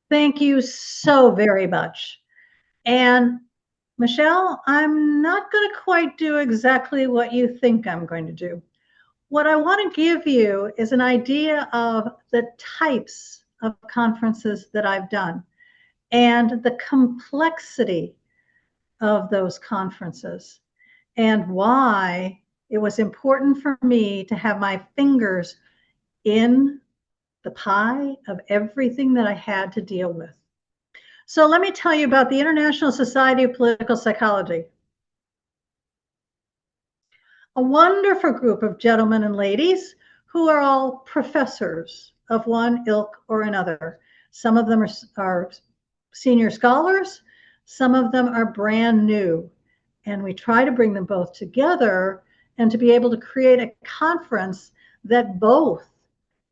Thank you so very much. And Michelle, I'm not going to quite do exactly what you think I'm going to do. What I want to give you is an idea of the types of conferences that I've done and the complexity of those conferences and why it was important for me to have my fingers in the pie of everything that I had to deal with. So let me tell you about the International Society of Political Psychology. A wonderful group of gentlemen and ladies who are all professors of one ilk or another. Some of them are senior scholars, some of them are brand new. And we try to bring them both together and to be able to create a conference that both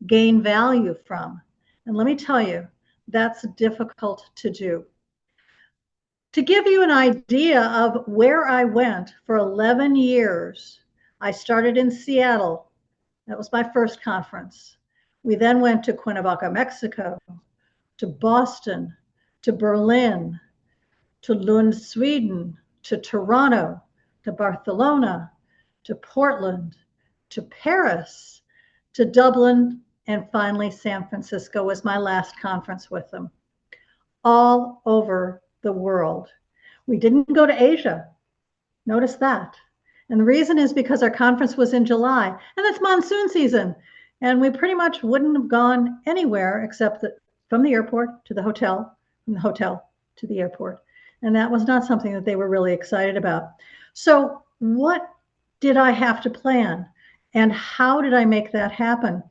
gain value from. And let me tell you, that's difficult to do. To give you an idea of where I went for 11 years, I started in Seattle. That was my first conference. We then went to Cuernavaca, Mexico, to Boston, to Berlin, to Lund, Sweden, to Toronto, to Barcelona, to Portland, to Paris, to Dublin, and finally San Francisco was my last conference with them. All over the world. We didn't go to Asia. Notice that. And the reason is because our conference was in July, and that's monsoon season. And we pretty much wouldn't have gone anywhere except that from the airport to the hotel, from the hotel to the airport. And that was not something that they were really excited about. So, what did I have to plan? And how did I make that happen?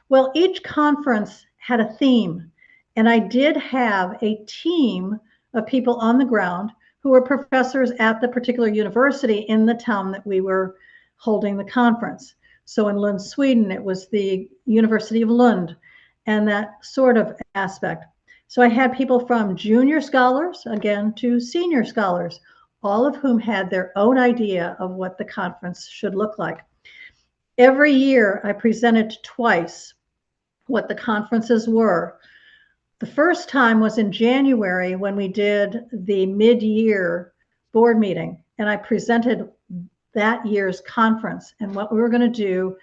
Well, each conference had a theme. And I did have a team of people on the ground who were professors at the particular university in the town that we were holding the conference. So in Lund, Sweden, it was the University of Lund and that sort of aspect. So I had people from junior scholars, again, to senior scholars, all of whom had their own idea of what the conference should look like. Every year I presented twice what the conferences were. The first time was in January when we did the mid-year board meeting, and I presented that year's conference and what we were going to do,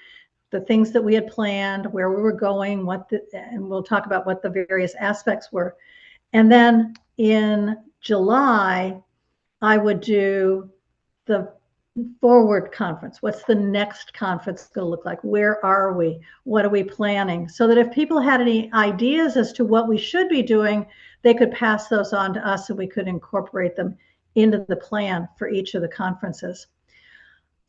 the things that we had planned, where we were going, and we'll talk about what the various aspects were. And then in July, I would do the forward conference. What's the next conference going to look like? Where are we? What are we planning? So that if people had any ideas as to what we should be doing, they could pass those on to us and we could incorporate them into the plan for each of the conferences.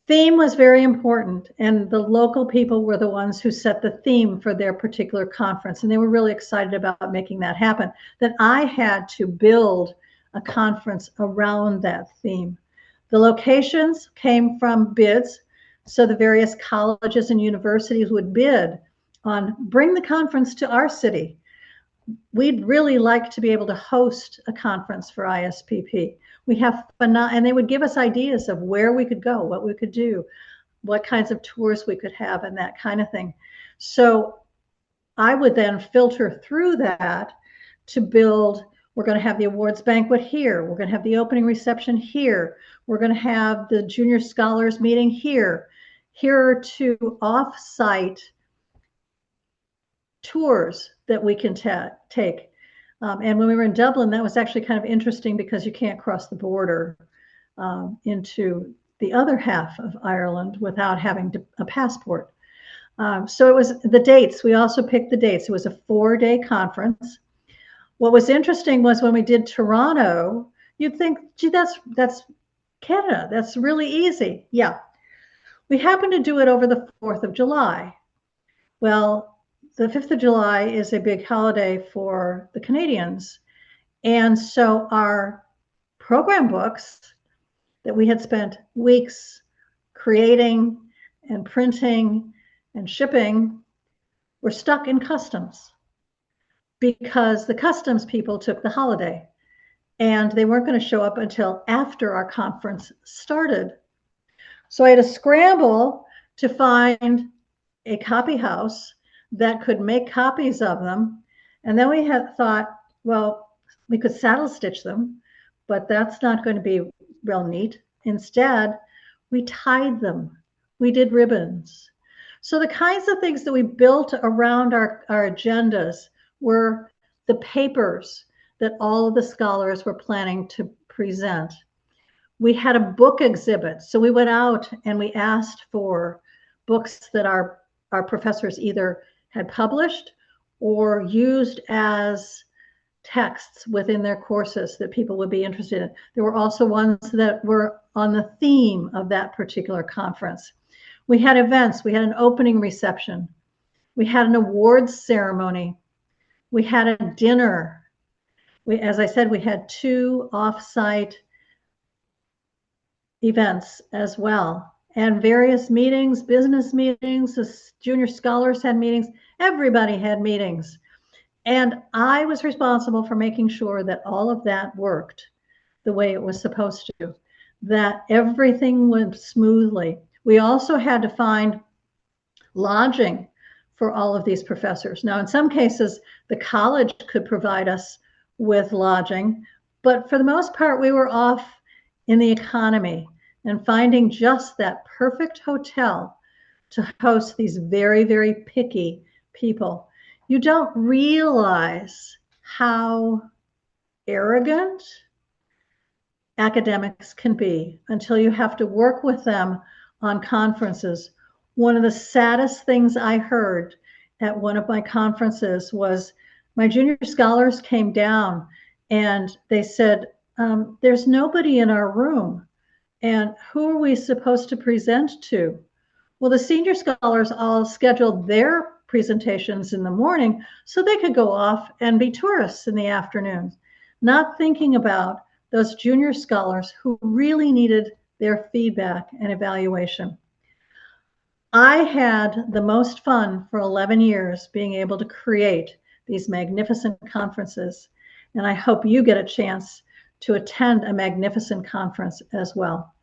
Theme was very important, and the local people were the ones who set the theme for their particular conference, and they were really excited about making that happen. Then I had to build a conference around that theme. The locations came from bids, so the various colleges and universities would bid on bring the conference to our city. We'd really like to be able to host a conference for ISPP. We have and they would give us ideas of where we could go, what we could do, what kinds of tours we could have, and that kind of thing. So I would then filter through that to build. We're going to have the awards banquet here. We're going to have the opening reception here. We're going to have the junior scholars meeting here. Here are two off-site tours that we can take. And when we were in Dublin, that was actually kind of interesting because you can't cross the border into the other half of Ireland without having a passport. So it was the dates. We also picked the dates. It was a 4-day conference. What was interesting was when we did Toronto, you'd think, gee, that's Canada. That's really easy. Yeah. We happened to do it over the 4th of July. Well, the 5th of July is a big holiday for the Canadians. And so our program books that we had spent weeks creating and printing and shipping were stuck in customs because the customs people took the holiday and they weren't going to show up until after our conference started. So I had to scramble to find a copy house that could make copies of them. And then we had thought, well, we could saddle stitch them, but that's not going to be real neat. Instead, we tied them. We did ribbons. So the kinds of things that we built around our agendas were the papers that all of the scholars were planning to present. We had a book exhibit. So we went out and we asked for books that our professors either had published or used as texts within their courses that people would be interested in. There were also ones that were on the theme of that particular conference. We had events. We had an opening reception. We had an awards ceremony. We had a dinner. As I said, we had 2 off-site events as well, and various meetings, business meetings. The junior scholars had meetings. Everybody had meetings. And I was responsible for making sure that all of that worked the way it was supposed to, that everything went smoothly. We also had to find lodging for all of these professors. Now, in some cases, the college could provide us with lodging, but for the most part, we were off in the economy and finding just that perfect hotel to host these very, very picky people. You don't realize how arrogant academics can be until you have to work with them on conferences. One of the saddest things I heard at one of my conferences was my junior scholars came down and they said, there's nobody in our room. And who are we supposed to present to? Well, the senior scholars all scheduled their presentations in the morning so they could go off and be tourists in the afternoon, not thinking about those junior scholars who really needed their feedback and evaluation. I had the most fun for 11 years being able to create these magnificent conferences, and I hope you get a chance to attend a magnificent conference as well.